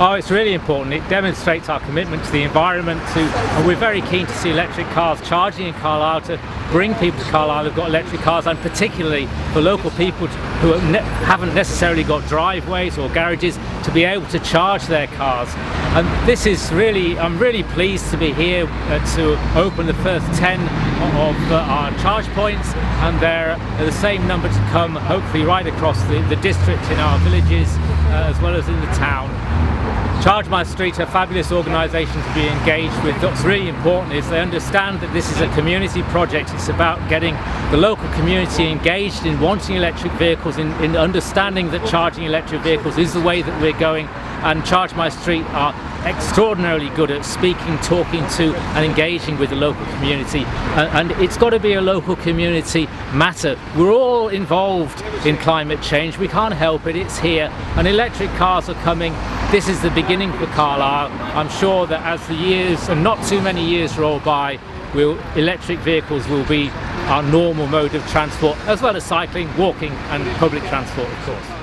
Oh, it's really important. It demonstrates our commitment to the environment and we're very keen to see electric cars charging in Carlisle, to bring people to Carlisle who've got electric cars, and particularly for local people who haven't necessarily got driveways or garages to be able to charge their cars. And this is really, I'm really pleased to be here to open the first 10 of our charge points, and there are the same number to come, hopefully right across the district, in our villages as well as in the town. Charge My Street are fabulous organisations to be engaged with. What's really important is they understand that this is a community project. It's about getting the local community engaged in wanting electric vehicles, in understanding that charging electric vehicles is the way that we're going. And Charge My Street are extraordinarily good at speaking, talking to and engaging with the local community, and it's got to be a local community matter. We're all involved in climate change, we can't help it, it's here, and electric cars are coming. This is the beginning for Carlisle. I'm sure that as the years, and not too many years, roll by, electric vehicles will be our normal mode of transport, as well as cycling, walking and public transport, of course.